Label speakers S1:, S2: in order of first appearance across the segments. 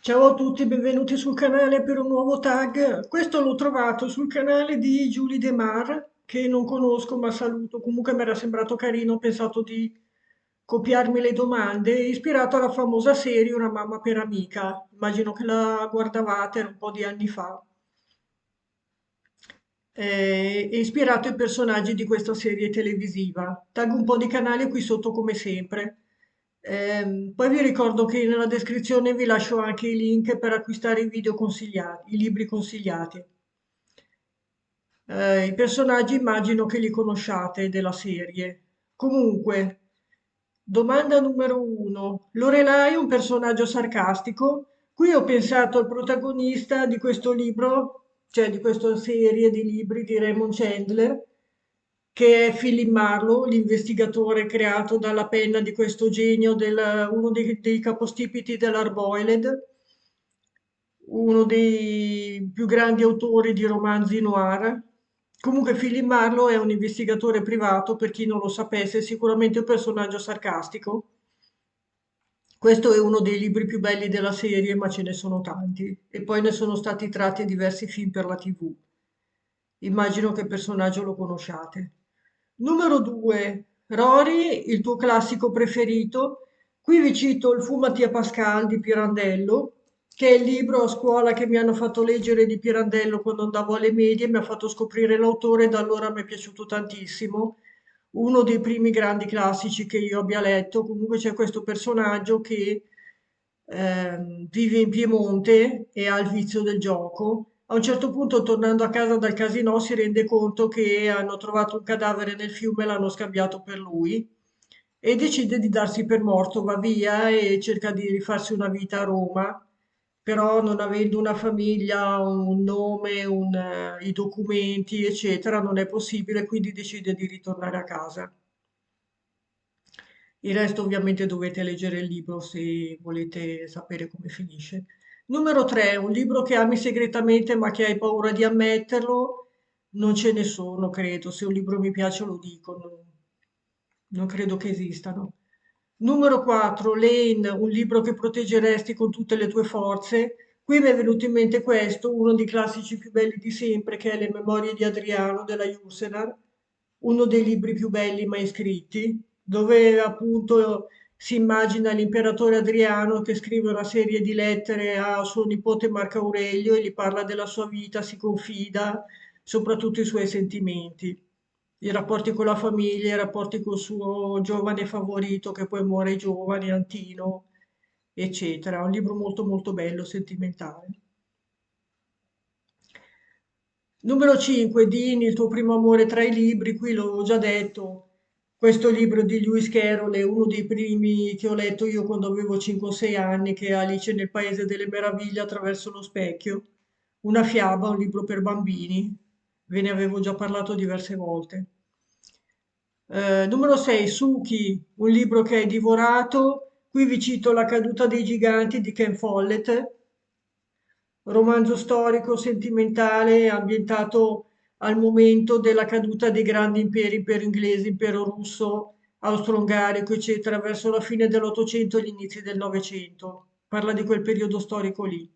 S1: Ciao a tutti, benvenuti sul canale per un nuovo tag. Questo l'ho trovato sul canale di Julie Demar, che non conosco ma saluto. Comunque mi era sembrato carino, ho pensato di copiarmi le domande, ispirato alla famosa serie Una mamma per amica. Immagino che la guardavate, era un po' di anni fa. È ispirato ai personaggi di questa serie televisiva. Tag un po' di canali qui sotto come sempre. Poi vi ricordo che nella descrizione vi lascio anche i link per acquistare i video consigliati, i libri consigliati. I personaggi immagino che li conosciate della serie. Comunque, domanda numero uno. Lorelai è un personaggio sarcastico? Qui ho pensato al protagonista di questo libro, cioè di questa serie di libri di Raymond Chandler, che è Philip Marlowe, l'investigatore creato dalla penna di questo genio, uno dei capostipiti dell'Hard Boiled, uno dei più grandi autori di romanzi noir. Comunque Philip Marlowe è un investigatore privato, per chi non lo sapesse, sicuramente un personaggio sarcastico. Questo è uno dei libri più belli della serie, ma ce ne sono tanti. E poi ne sono stati tratti diversi film per la TV. Immagino che il personaggio lo conosciate. Numero 2. Rory, il tuo classico preferito. Qui vi cito il Fu Mattia Pascal di Pirandello, che è il libro a scuola che mi hanno fatto leggere di Pirandello quando andavo alle medie, mi ha fatto scoprire l'autore e da allora mi è piaciuto tantissimo. Uno dei primi grandi classici che io abbia letto. Comunque c'è questo personaggio che vive in Piemonte e ha il vizio del gioco. A un certo punto, tornando a casa dal casino, si rende conto che hanno trovato un cadavere nel fiume e l'hanno scambiato per lui e decide di darsi per morto, va via e cerca di rifarsi una vita a Roma, però non avendo una famiglia, un nome, i documenti, eccetera, non è possibile, quindi decide di ritornare a casa. Il resto ovviamente dovete leggere il libro se volete sapere come finisce. Numero 3, un libro che ami segretamente ma che hai paura di ammetterlo. Non ce ne sono, credo. Se un libro mi piace lo dico, non credo che esistano. Numero 4, Lane, un libro che proteggeresti con tutte le tue forze. Qui mi è venuto in mente questo, uno dei classici più belli di sempre, che è Le memorie di Adriano della Jursenar, uno dei libri più belli mai scritti, dove appunto si immagina l'imperatore Adriano che scrive una serie di lettere a suo nipote Marco Aurelio e gli parla della sua vita, si confida, soprattutto i suoi sentimenti, i rapporti con la famiglia, i rapporti col suo giovane favorito che poi muore giovane, Antino, eccetera. Un libro molto molto bello, sentimentale. Numero 5, Dini, il tuo primo amore tra i libri, qui l'ho già detto, questo libro di Lewis Carroll è uno dei primi che ho letto io quando avevo 5 o 6 anni, che è Alice nel Paese delle Meraviglie attraverso lo specchio, una fiaba, un libro per bambini, ve ne avevo già parlato diverse volte. Numero 6, Suki, un libro che hai divorato, qui vi cito La caduta dei giganti di Ken Follett, romanzo storico, sentimentale, ambientato al momento della caduta dei grandi imperi, impero inglese, impero russo, austro-ungarico, eccetera, verso la fine dell'Ottocento e gli inizi del Novecento. Parla di quel periodo storico lì.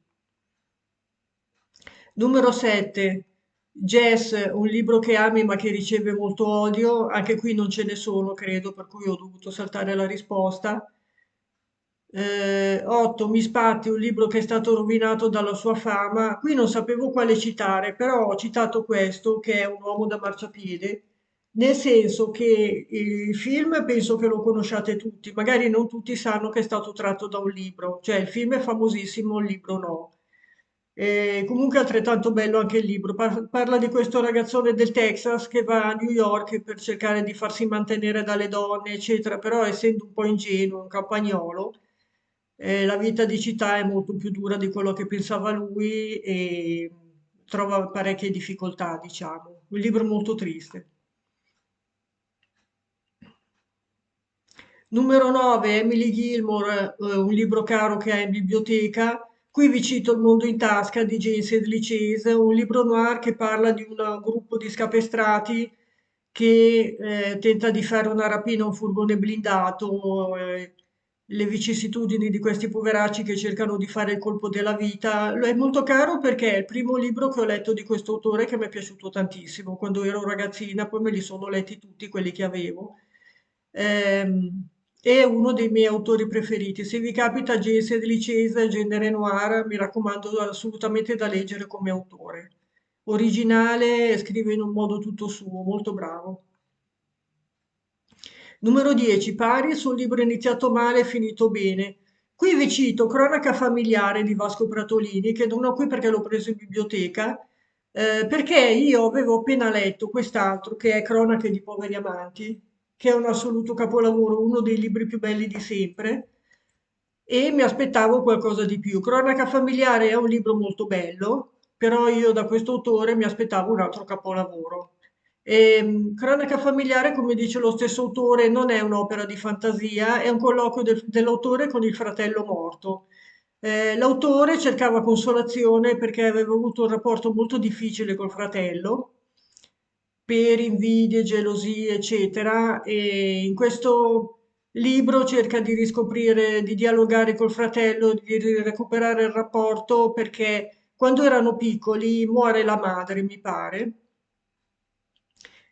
S1: Numero 7, Jazz, un libro che ami ma che riceve molto odio, anche qui non ce ne sono, credo, per cui ho dovuto saltare la risposta. 8, Mi spatti, un libro che è stato rovinato dalla sua fama. Qui non sapevo quale citare, però ho citato questo, che è Un uomo da marciapiede, nel senso che il film penso che lo conosciate tutti, magari non tutti sanno che è stato tratto da un libro, cioè il film è famosissimo, il libro no. Comunque è altrettanto bello anche il libro. Parla di questo ragazzone del Texas che va a New York per cercare di farsi mantenere dalle donne, eccetera, però essendo un po' ingenuo, un campagnolo, la vita di città è molto più dura di quello che pensava lui e trova parecchie difficoltà, diciamo. Un libro molto triste. Numero 9, Emily Gilmore, un libro caro che hai in biblioteca. Qui vi cito Il mondo in tasca di James Hadley Chase, un libro noir che parla di un gruppo di scapestrati che tenta di fare una rapina a un furgone blindato. le vicissitudini di questi poveracci che cercano di fare il colpo della vita. Lo è molto caro perché è il primo libro che ho letto di questo autore che mi è piaciuto tantissimo. Quando ero ragazzina, poi me li sono letti tutti quelli che avevo. È uno dei miei autori preferiti. Se vi capita Gense di Licesa, genere noir, mi raccomando assolutamente da leggere come autore. Originale, scrive in un modo tutto suo, molto bravo. Numero 10, Paris, un libro iniziato male e finito bene. Qui vi cito Cronaca familiare di Vasco Pratolini, che non ho qui perché l'ho preso in biblioteca, perché io avevo appena letto quest'altro, che è Cronache di poveri amanti, che è un assoluto capolavoro, uno dei libri più belli di sempre, e mi aspettavo qualcosa di più. Cronaca familiare è un libro molto bello, però io da questo autore mi aspettavo un altro capolavoro. Cronaca familiare, come dice lo stesso autore, non è un'opera di fantasia, è un colloquio dell'autore con il fratello morto. L'autore cercava consolazione perché aveva avuto un rapporto molto difficile col fratello, per invidie, gelosie, eccetera, e in questo libro cerca di riscoprire, di dialogare col fratello, di recuperare il rapporto perché quando erano piccoli muore la madre, mi pare,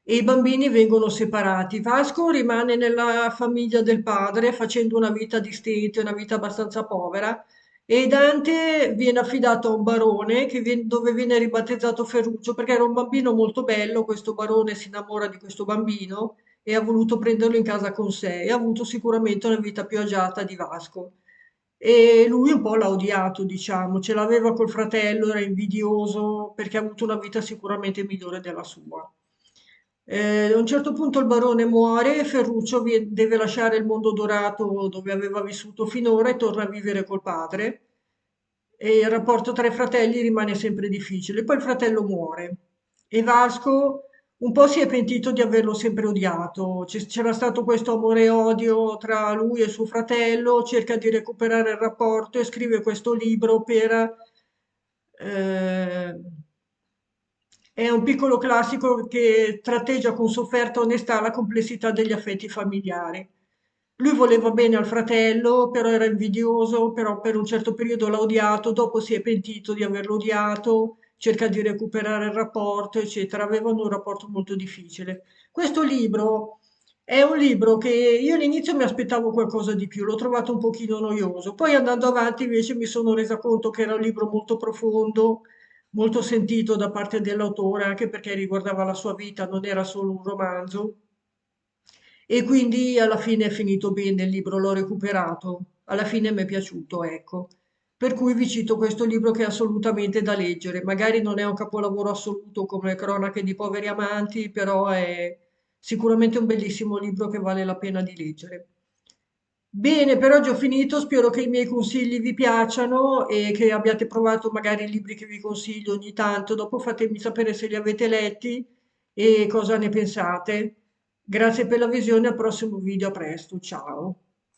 S1: e i bambini vengono separati. Vasco rimane nella famiglia del padre facendo una vita di stenti, una vita abbastanza povera, e Dante viene affidato a un barone dove viene ribattezzato Ferruccio perché era un bambino molto bello. Questo barone si innamora di questo bambino e ha voluto prenderlo in casa con sé e ha avuto sicuramente una vita più agiata di Vasco. E lui un po' l'ha odiato, diciamo, ce l'aveva col fratello, era invidioso perché ha avuto una vita sicuramente migliore della sua. A un certo punto il barone muore e Ferruccio deve lasciare il mondo dorato dove aveva vissuto finora e torna a vivere col padre. E il rapporto tra i fratelli rimane sempre difficile. Poi il fratello muore e Vasco un po' si è pentito di averlo sempre odiato. C'era stato questo amore e odio tra lui e suo fratello, cerca di recuperare il rapporto e scrive questo libro per eh, è un piccolo classico che tratteggia con sofferta onestà la complessità degli affetti familiari. Lui voleva bene al fratello, però era invidioso, però per un certo periodo l'ha odiato, dopo si è pentito di averlo odiato, cerca di recuperare il rapporto, eccetera. Avevano un rapporto molto difficile. Questo libro è un libro che io all'inizio mi aspettavo qualcosa di più, l'ho trovato un pochino noioso, poi andando avanti invece mi sono resa conto che era un libro molto profondo, molto sentito da parte dell'autore, anche perché riguardava la sua vita, non era solo un romanzo. E quindi alla fine è finito bene il libro, l'ho recuperato. Alla fine mi è piaciuto, ecco. Per cui vi cito questo libro che è assolutamente da leggere. Magari non è un capolavoro assoluto come Cronache di poveri amanti, però è sicuramente un bellissimo libro che vale la pena di leggere. Bene, per oggi ho finito, spero che i miei consigli vi piacciono e che abbiate provato magari i libri che vi consiglio ogni tanto. Dopo fatemi sapere se li avete letti e cosa ne pensate. Grazie per la visione, al prossimo video, a presto, ciao.